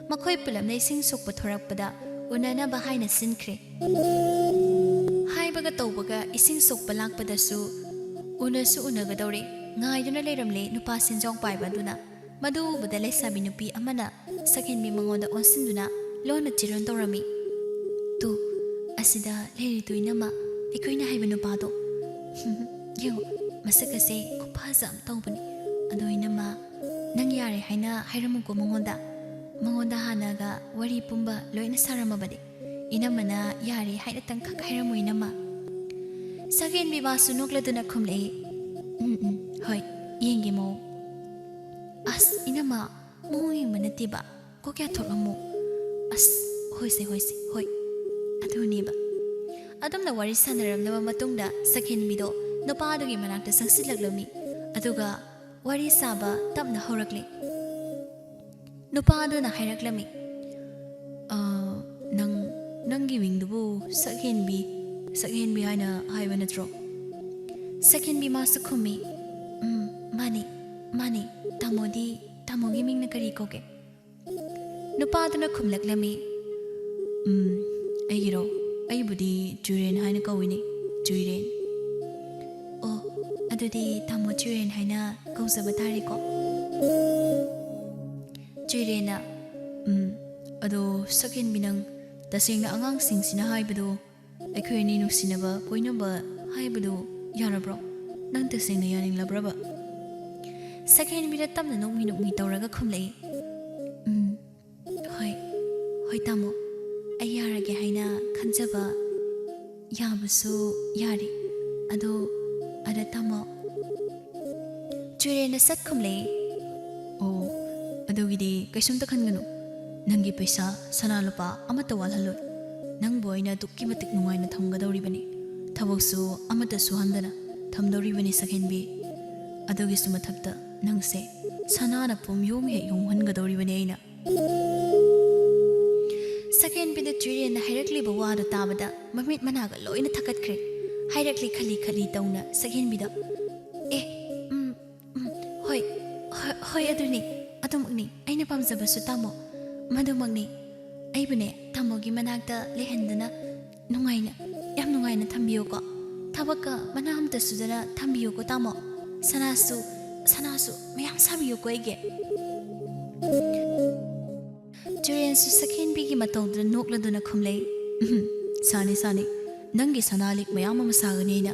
ꯃꯈꯣꯏ ꯄꯨꯂꯞꯅ ꯏꯁꯤꯡ ꯁꯣꯛꯄ ꯊꯣꯔꯛꯄꯗ ꯎꯅꯅꯕ ꯍꯥꯏꯅ ꯁꯤꯟꯈ꯭ꯔꯦ ꯍꯥꯏꯕꯒ ꯇꯧꯕꯒ ꯏꯁꯤꯡ ꯁꯣꯛꯄ ꯂꯥꯛꯄꯗꯁꯨ ꯎꯅꯁꯨ ꯎꯅꯒꯗꯧꯔꯦ ꯉꯥꯏꯗꯨꯅ ꯂꯩꯔꯝꯂꯦ ꯅꯨꯄꯥ ꯁꯦꯟꯖꯥꯎ ꯄꯥꯏꯕ ꯑꯗꯨꯅ ꯃꯗꯨ ꯎꯕꯗ ꯂꯩꯁꯥꯕꯤ ꯅꯨꯄꯤ ꯑꯃꯅ ꯁꯛꯍꯦꯟꯕꯤ ꯃꯉꯣꯟꯗ ꯑꯣꯟꯁꯤꯟꯗꯨꯅ ꯂꯣꯟꯅ ꯆꯤꯔꯣꯟ ꯇꯧꯔꯝꯃꯤ ꯇꯨ ꯑꯁꯤꯗ ꯂꯩꯔꯤꯗꯨ ꯏꯅꯝꯃ ꯑꯩꯈꯣꯏꯅ ꯍꯥꯏꯕ ꯅꯨꯄꯥꯗꯣ ꯌꯦꯡꯉꯣ ꯃꯁꯛ ꯑꯁꯦ ꯈꯨꯐꯖ ꯑꯃ ꯇꯧꯕꯅꯤ ꯑꯗꯣ ꯏꯅꯝꯃ ꯅꯪ ꯌꯥꯔꯦ ꯍꯥꯏꯅ ꯍꯥꯏꯔꯝꯃꯨꯀꯣ ꯃꯉꯣꯟꯗ ꯍꯥꯟꯅꯒ ꯋꯥꯔꯤ ꯄꯨꯝꯕ ꯂꯣꯏꯅ ꯁꯥꯔꯝꯃꯕꯅꯤ ꯏꯅꯝꯃꯅ ꯌꯥꯔꯦ ꯍꯥꯏꯅ ꯇꯪꯈꯛ ꯍꯥꯏꯔꯝꯃꯨ ꯏꯅꯝꯃ ꯁꯛꯍꯦꯟꯕꯤ ꯃꯥꯁꯨ ꯅꯣꯛꯂꯗꯨꯅ ꯈꯨꯝꯂꯛꯏ ꯍꯣꯏ ꯌꯦꯡꯒꯦ ꯃꯧ ꯑꯁ ꯏꯅꯝꯃ ꯃꯑꯣꯡ ꯌꯦꯡꯕ ꯅꯠꯇꯦꯕ ꯀꯣ ꯀꯌꯥ ꯊꯣꯛꯂꯝꯃꯨ ꯑꯁ ꯍꯣꯏꯁꯦ ꯍꯣꯏ ꯑꯗꯨꯅꯦꯕ ꯑꯗꯨꯝꯅ ꯋꯥꯔꯤ ꯁꯥꯟꯅꯔꯝꯂꯕ ꯃꯇꯨꯡꯗ ꯁꯛꯍꯦꯟꯕꯤꯗꯣ ꯅꯨꯄꯥꯗꯨꯒꯤ ꯃꯅꯥꯛꯇ ꯆꯪꯁꯤꯜꯂꯛꯂꯝꯃꯤ ꯑꯗꯨꯒ ꯋꯥꯔꯤ ꯁꯥꯕ ꯇꯞꯅ ꯍꯧꯔꯛꯂꯤ ꯅꯨꯄꯥ ꯑꯗꯨꯅ ꯍꯥꯏꯔꯛꯂꯝꯃꯤ ꯅꯪꯒꯤ ꯃꯤꯡꯗꯨꯕꯨ ꯁꯛꯍꯦꯟꯕꯤ ꯍꯥꯏꯅ ꯍꯥꯏꯕ ꯅꯠꯇ꯭ꯔꯣ ꯁꯛꯍꯦꯟꯕꯤ ꯃꯥꯁꯨ ꯈꯨꯝꯃꯤ ꯃꯥꯅꯦ ꯇꯥꯃꯣꯒꯤ ꯃꯤꯡꯅ ꯀꯔꯤ ꯀꯧꯒꯦ ꯅꯨꯄꯥꯗꯨꯅ ꯈꯨꯝꯂꯛꯂꯝꯃꯤ ꯑꯩꯕꯨꯗꯤ ꯆꯨꯔꯦꯟ ꯍꯥꯏꯅ ꯀꯧꯏꯅꯦ ꯆꯨꯏꯔꯦꯟ ꯑꯣ ꯑꯗꯨꯗꯤ ꯇꯥꯃꯣ ꯆꯨꯔꯦꯟ ꯍꯥꯏꯅ ꯀꯧꯖꯕ ꯇꯥꯔꯦꯀꯣ ꯆꯨꯏꯔꯦꯟꯅ ꯑꯗꯣ ꯁꯛꯍꯦꯟꯕꯤ ꯅꯪ ꯇꯁꯦꯡꯅ ꯑꯉꯥꯡꯁꯤꯡꯁꯤꯅ ꯍꯥꯏꯕꯗꯣ ꯑꯩꯈꯣꯏ ꯑꯅꯤ ꯅꯨꯡꯁꯤꯅꯕ ꯀꯣꯏꯅꯕ ꯍꯥꯏꯕꯗꯣ ꯌꯥꯔꯕ꯭ꯔꯣ ꯅꯪ ꯇꯁꯦꯡꯅ ꯌꯥꯅꯤꯡꯂꯕ꯭ꯔꯕ ꯁꯛꯍꯦꯟꯕꯤꯗ ꯇꯞꯅ ꯅꯣꯛꯃꯤ ꯈꯨꯝꯂꯛꯏ ꯍꯣꯏ ꯇꯥꯃꯣ ꯑꯩ ꯌꯥꯔꯒꯦ ꯍꯥꯏꯅ ꯈꯟꯖꯕ ꯌꯥꯕꯁꯨ ꯌꯥꯔꯦ ꯑꯗ ꯇꯥꯃꯣ ꯆꯨꯔꯦꯟꯅ ꯁꯠ ꯈꯨꯝꯂꯛꯏ ꯑꯣ ꯑꯗꯨꯒꯤꯗꯤ ꯀꯩꯁꯨꯝꯇ ꯈꯟꯒꯅꯨ ꯅꯪꯒꯤ ꯄꯩꯁꯥ ꯁꯅꯥ ꯂꯨꯄꯥ ꯑꯃꯠꯇ ꯋꯥꯠꯍꯜꯂꯣꯏ ꯅꯪꯕꯨ ꯑꯩꯅ ꯑꯗꯨꯛꯀꯤ ꯃꯇꯤꯛ ꯅꯨꯡꯉꯥꯏꯅ ꯊꯝꯒꯗꯧꯔꯤꯕꯅꯤ ꯊꯕꯛꯁꯨ ꯑꯃꯠꯇ ꯁꯨꯍꯟꯗꯅ ꯊꯝꯗꯧꯔꯤꯕꯅꯤ ꯁꯛꯍꯦꯟꯕꯤ ꯑꯗꯨꯒꯤꯁꯨ ꯃꯊꯛꯇ ꯅꯪꯁꯦ ꯁꯅꯥꯅ ꯄꯨꯝꯌꯣꯡ ꯍꯦꯛ ꯌꯣꯡꯍꯟꯒꯗꯧꯔꯤꯕꯅꯤ ꯑꯩꯅ ꯁꯛꯍꯦꯟꯕꯤꯗ ꯆꯨꯔꯦꯟꯅ ꯍꯥꯏꯔꯛꯂꯤꯕ ꯋꯥꯗꯨ ꯇꯥꯕꯗ ꯃꯃꯤꯠ ꯃꯅꯥꯒ ꯂꯣꯏꯅ ꯊꯛꯀꯠꯈ꯭ꯔꯦ ꯍꯥꯏꯔꯛꯂꯤ ꯈꯜꯂꯤ ꯇꯧꯅ ꯁꯛꯍꯦꯟꯕꯤꯗ ꯍꯣꯏ ꯑꯗꯨꯅꯤ ꯑꯗꯨꯃꯛꯅꯤ ꯑꯩꯅ ꯄꯥꯝꯖꯕꯁꯨ ꯇꯥꯃꯣ ꯃꯗꯨꯃꯛꯅꯤ ꯑꯩꯕꯨꯅꯦ ꯇꯥꯃꯣꯒꯤ ꯃꯅꯥꯛꯇ ꯂꯩꯍꯟꯗꯅ ꯌꯥꯝ ꯅꯨꯡꯉꯥꯏꯅ ꯊꯝꯕꯤꯌꯨꯀꯣ ꯊꯕꯛꯀ ꯃꯅꯥ ꯑꯝꯇ ꯁꯨꯗꯅ ꯊꯝꯕꯤꯌꯨꯀꯣ ꯇꯥꯃꯣ ꯁꯅꯥꯁꯨ ꯃꯌꯥꯝ ꯁꯥꯕꯤꯌꯨꯀꯣ ꯑꯩꯒꯤ ꯆꯨꯔꯦꯟꯁꯨ ꯁꯛꯍꯦꯟꯕꯤꯒꯤ ꯃꯇꯧꯗꯨꯗ ꯅꯣꯛꯂꯗꯨꯅ ꯈꯨꯝꯂꯛꯏ ꯁꯥꯅꯤ ꯅꯪꯒꯤ ꯁꯅꯥ ꯂꯤꯛ ꯃꯌꯥꯝ ꯑꯃ ꯁꯥꯒꯅꯤ ꯑꯩꯅ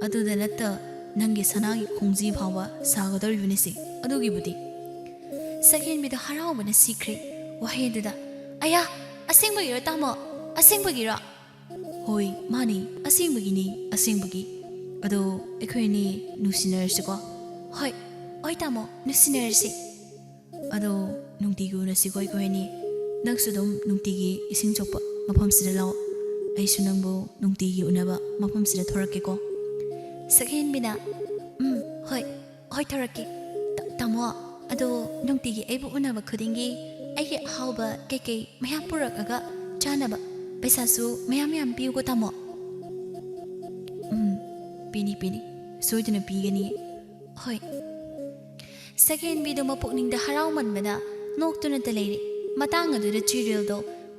ꯑꯗꯨꯗ ꯅꯠꯇ ꯅꯪꯒꯤ ꯁꯅꯥꯒꯤ ꯈꯣꯡꯖꯤ ꯐꯥꯎꯕ ꯁꯥꯒꯗꯧꯔꯤꯕꯅꯤꯁꯦ ꯑꯗꯨꯒꯤꯕꯨꯗꯤ ꯁꯛꯍꯦꯟꯕꯤꯗ ꯍꯔꯥꯎꯕꯅ ꯁꯤꯈ꯭ꯔꯦ ꯋꯥꯍꯩ ꯑꯗꯨꯗ ꯑꯌꯥ ꯑꯁꯦꯡꯕꯒꯤꯔꯣ ꯇꯥꯃꯣ ꯑꯁꯦꯡꯕꯒꯤꯔꯣ ꯍꯣꯏ ꯃꯥꯅꯤ ꯑꯁꯦꯡꯕꯒꯤ ꯑꯗꯣ ꯑꯩꯈꯣꯏ ꯑꯅꯤ ꯅꯨꯡꯁꯤꯅꯔꯁꯤꯀꯣ ꯍꯣꯏ ꯇꯥꯃꯣ ꯅꯨꯡꯁꯤꯅꯔꯁꯤ ꯑꯗꯣ ꯅꯨꯡꯇꯤꯒꯤ ꯎꯅꯁꯤꯀꯣ ꯑꯩꯈꯣꯏ ꯑꯅꯤ ꯅꯪꯁꯨ ꯑꯗꯨꯝ ꯅꯨꯡꯇꯤꯒꯤ ꯏꯁꯤꯡ ꯁꯣꯛꯄ ꯃꯐꯝꯁꯤꯗ ꯂꯥꯛꯑꯣ ꯑꯩꯁꯨ ꯅꯪꯕꯨ ꯅꯨꯡꯇꯤꯒꯤ ꯎꯅꯕ ꯃꯐꯝꯁꯤꯗ ꯊꯣꯔꯛꯀꯦꯀꯣ ꯁꯛꯍꯦꯟꯕꯤꯅ ꯍꯣꯏ ꯊꯣꯔꯛꯀꯦ ꯇꯥꯃꯣ ꯑꯗꯣ ꯅꯨꯡꯇꯤꯒꯤ ꯑꯩꯕꯨ ꯎꯅꯕ ꯈꯨꯗꯤꯡꯒꯤ ꯑꯩꯒꯤ ꯑꯍꯥꯎꯕ ꯀꯩꯀꯩ ꯃꯌꯥꯝ ꯄꯨꯔꯛꯑꯒ ꯆꯥꯅꯕ ꯄꯩꯁꯥꯁꯨ ꯃꯌꯥꯝ ꯄꯤꯌꯨꯀꯣ ꯇꯥꯃꯣ ꯄꯤꯅꯤ ꯁꯣꯏꯗꯅ ꯄꯤꯒꯅꯤ ꯍꯣꯏ ꯁꯛꯍꯦꯟꯕꯤꯗꯣ ꯃꯄꯨꯛꯅꯤꯡꯗ ꯍꯔꯥꯎꯃꯟꯕꯅ ꯅꯣꯛꯇꯨꯅꯇ ꯂꯩꯔꯤ ꯃꯇꯥꯡ ꯑꯗꯨꯗ ꯆꯨꯔꯦꯜꯗꯣ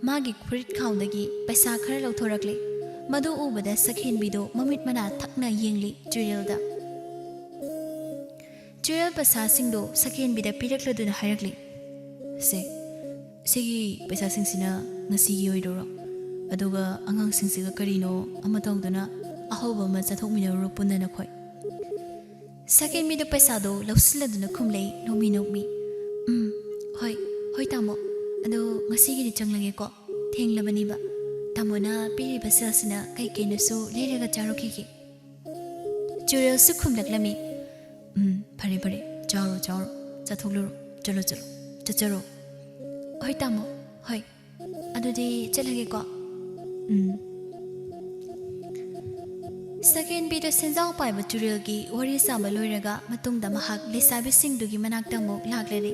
ꯃꯥꯒꯤ ꯐꯨꯔꯤꯠ ꯈꯥꯎꯗꯒꯤ ꯄꯩꯁꯥ ꯈꯔ ꯂꯧꯊꯣꯔꯛꯂꯦ ꯃꯗꯨ ꯎꯕꯗ ꯁꯛꯍꯦꯟꯕꯤꯗꯣ ꯃꯃꯤꯠ ꯃꯅꯥ ꯊꯛꯅ ꯌꯦꯡꯂꯤ ꯆꯨꯔꯦꯜꯗ ꯆꯨꯔꯦꯜ ꯄꯩꯁꯥꯁꯤꯡꯗꯣ ꯁꯛꯍꯦꯟꯕꯤꯗ ꯄꯤꯔꯛꯂꯗꯨꯅ ꯍꯥꯏꯔꯛꯂꯤ ꯁꯤꯒꯤ ꯄꯩꯁꯥꯁꯤꯡꯁꯤꯅ ꯉꯁꯤꯒꯤ ꯑꯣꯏꯗꯣꯏꯔꯣ ꯑꯗꯨꯒ ꯑꯉꯥꯡꯁꯤꯡꯁꯤꯒ ꯀꯔꯤꯅꯣ ꯑꯃ ꯇꯧꯗꯨꯅ ꯑꯍꯧꯕ ꯑꯃ ꯆꯠꯊꯣꯛꯃꯤꯟꯅꯔꯨꯔꯣ ꯄꯨꯟꯅ ꯅꯈꯣꯏ ꯁꯛꯍꯦꯟꯕꯤꯗ ꯄꯩꯁꯥꯗꯣ ꯂꯧꯁꯤꯜꯂꯗꯨꯅ ꯈꯨꯝꯂꯛꯏ ꯅꯣꯛꯃꯤ hoi tamo ado ngasi gi changlage ko thenglabani ba tamo na piri basel sina kai kai na su leraga charo ki Jurel su khumlaklami phare phare charo chathoglu chalo chalo hoi tamo hoi adudi chalage ko Sakhenbi do senjang pai ba Jurel gi wari sama loiraga matungda mahak lesabi singdugi manakta mok laklari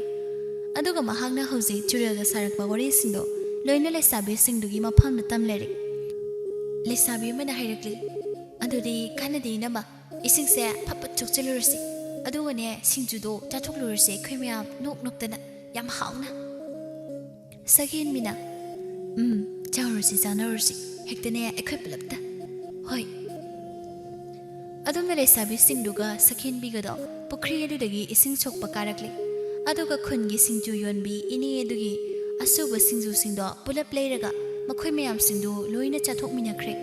aduga mahakna hauji Jurel ga sarakba wari singdo loina lesabi singdugi mafamna tamleri lesabi mana hairakli adudi kanadi nama isingse phapat chukchelursi adugane singjudo chathoklurusi khimya nok yam hauna Sakhenbina chawrusi janarusi hektane equipalapta hoi adumna lesabi singduga Sakhenbi gado pukri adudagi ising chokpa karakli aduga khungi singju yonbi ini adugi asuba singju singdo pulap leiraga makhoi mayam singdu loina chathokminakhre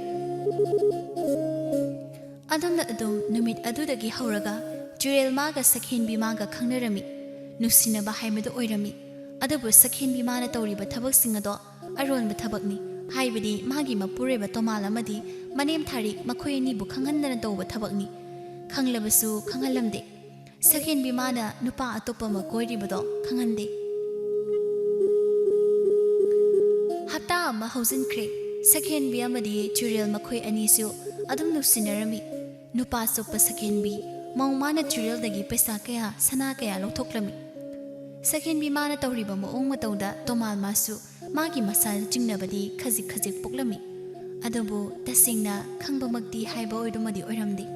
adumna adum numit adudagi hauraga Jurel maga Sakhenbi maga khangnarami nusinaba haimadu oirami adubu Sakhenbi mana tawriba thabak singado aronba thabakni haibadi magi mapureba tomala madi manem thari makhoi ni bu khanghandana tawba thabakni khanglabasu khanghalamde Sakhenbi mana nupa atopa ma koiribado khangande hata ma hausinkhre Sakhenbi amadi Jurel makhoi anisu adum nusinarami nupa sopa Sakhenbi maumana Jurel dagi paisa kaya sana kaya lothoklami Sakhenbi mana tawriba maong matawda tomal masu magi masal jingnabadi khazik poklami adobo tasingna khangbamakti haiba oidumadi oiramdi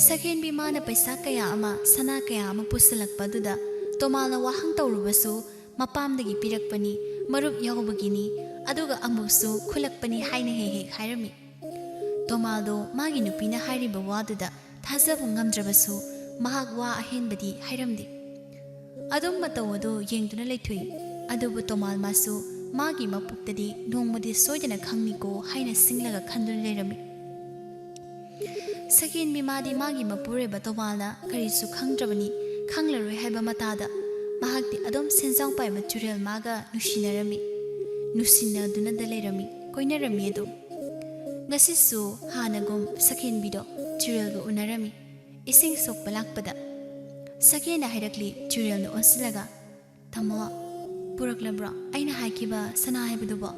Sakhenbi mana paisa kaya ama sana kaya ama pusalakpa duda tomalna wahang tawrubasu mapamdagi pirakpani marup yawbagini aduga amuksu khulakpani haina he hairami tomaldo magi nupina hairiba waduda thazab ngamdrabasu mahak wa ahenbadi hairamdi adum matawado yengduna leithui adubu tomal masu magi mapuktadi nongmadi soidana khangniko haina singlaga khanduna lerami Sakhenbi madi magi mapureba tomalna karisu khangdrabani khanglaroi haiba matada mahakti adum senjang paiba Jurel maga nushinarami nusinaduna da lerami koinarami adu ngasisu hanagum Sakhenbi do Jurel ga unarami ising sokpa lakpada Sakhena hairakli Jurel na onsilaga tamo puraklabra aina haikiba sana haibaduba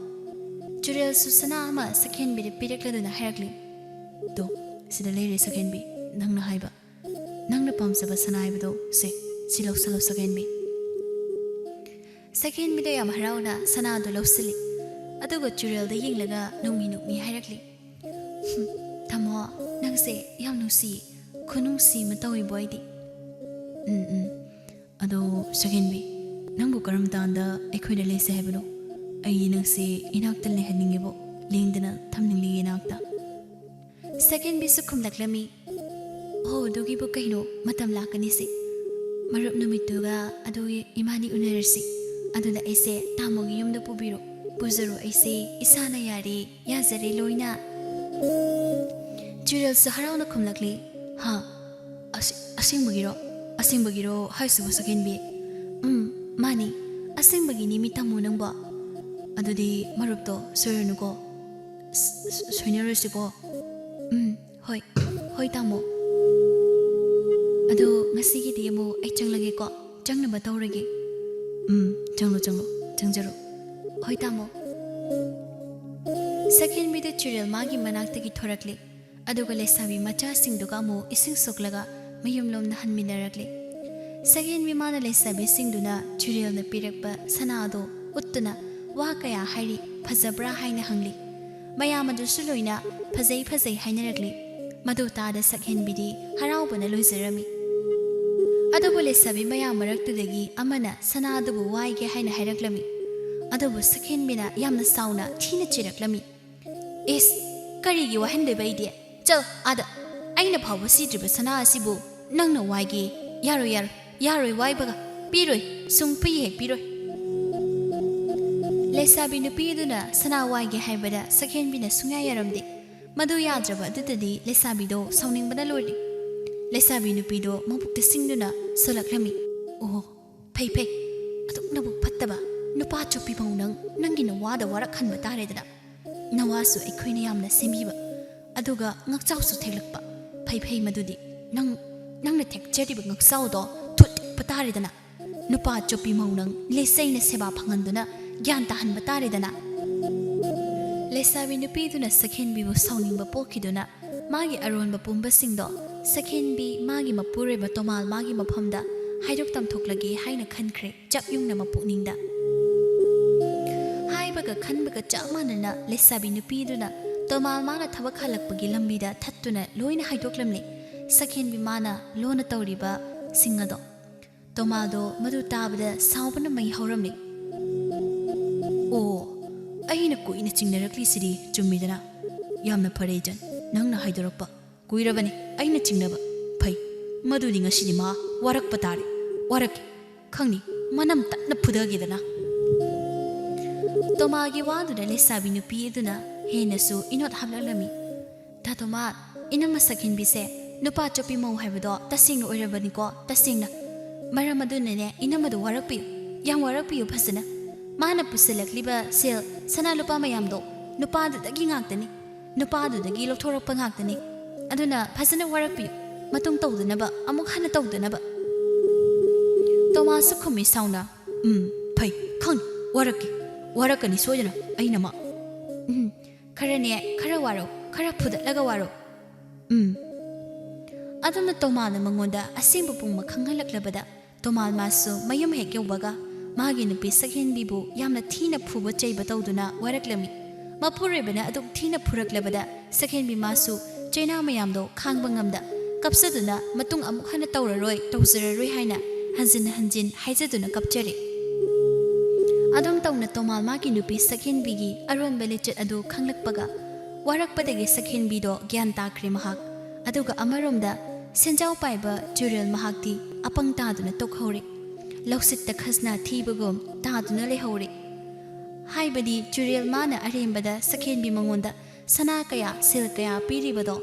Jurel su sana ama Sakhenbi de pirakladuna hairakli do sida leire Sakhenbi nangna haiba nangna pamsaba sana haibado se silau salo Sakhenbi Sakhenbi do yam harauna sana do lausili aduga Jurel da yinglaga nungmi hairakli tamo nangse yam nusi khunungsi matawi boidi ado Sakhenbi nangbu karam tanda ekhoida lese haibano ai nangse inakta lehaningebo lengdana thamningli inakta Sakhenbi su khumlaklami ho dogi bu kaino matam lakani se marup numituga ado imani unarasi aduda aise tamogi yumda pubiro puzaro aise isana yari yazare loina Jurel su harauna khumlakli ha asingbagiro haisuba Sakhenbi mani asingbagini mitamu nangba adudi marupto soyunuko soynarusibo hoi tamo ado ngasigi di mo ai changlage ko changnaba tawrage changjaro hoi tamo Sakhenbi de Jurel magi manaktagi thorakli aduga lesabi macha singduga mo ising soklaga mayumlomna hanminarakli Sakhenbi mana lesabi singduna Jurel na pirakpa sanado uttuna wa kaya hairi phajabra haina hangli mayamadu suloina phajai hainarakli madu tada Sakhenbi di haraubana loizarami adubu lesabi mayam maraktudagi amana sanadubu waige haina hairaklami adubu Sakhenbina yamna sauna thina chiraklami is karigi wahande baide chal ada aina phawa sidriba sana asibu nangna waige yaroi waibaga piroi sungpi hek piroi lesabi nupiduna sana waige haibada Sakhenbina sungya yaramde madu yadraba adudadi lesabi do sauningbana lori lesabi nupido mabukta singduna solakrami Oh, pay pay. Atuk nabu pataba. Nupa chopi pang nangi na wada warak khan batare dana. Nawasu ekwini yamna semiba. Aduga ngakchaw su theglakpa. Pay pay madudi. Nang na tek chedi ba ngaksaw do tut batare dana. Nupa chopi maunang lesay na seba phanganduna gyan tahan batare dana. Lesabi nupi duna Sakhenbi bu sawningba pokiduna magi aronba pumba singdo Sakhenbi magi mapure ba tomal magi maphamda haidok tam thoklagi haina khankhre chap yungna mapukningda haibaga khanbaga chamanana lesabi nupi duna tomal mana thabak halakpagi lambida thattuna loina haidoklamle Sakhenbi mana lona tawriba singado tomaldo madu tabada sawbana mai hauramni oh aina kuina chingnarakli siri chummidana yamna pharejan nangna haidorakpa kuirabani aina chingnaba phai madudi ngasidi ma warakpa tare warak khangni manam tatna phudagidana tomagi waduna lesabi nupi eduna henasu inot hablalami tatoma inama Sakhenbi se nupa chopi mau haibado tasingna oirabani ko tasingna maramaduna ne inamadu warakpi yang warakpi phasana mana pusilakliba sel sana lupa mayamdo nupa dagi ngaktani nupa dagi lokthorappa ngaktani aduna phasana warakpi matung tawdunaba amuk hana tawdunaba Thomas khumi sauna phai khang warakani sojana ainama kharane khara waro khara phudalaga waro aduna tomana mangonda asimbu pungma khangalaklabada tomal masu mayum hek yobaga magi nupi Sakhenbi bu yamna thina phuba cheiba tawduna waraklami mapurebana aduk thina phuraklabada Sakhenbi masu chaina mayamdo khangba ngamda kapsaduna matung amuk hana tawraroi tawzararoi haina hanjin haijaduna kapchari adum tawna tomal magi nupi Sakhenbi gi aronba lechat adu khanglakpaga warakpadagi Sakhenbi do gyan takre mahak aduga amaromda senjaw paiba jurel mahakti apang taduna tokhori Lausitta khasna thibagum taduna lehori haibadi jurel mana arembada Sakhenbi mangonda sana kaya sil kaya piribado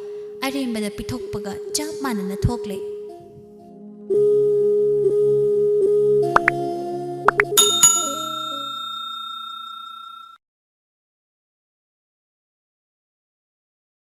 arembada pithokpaga chap manana thokle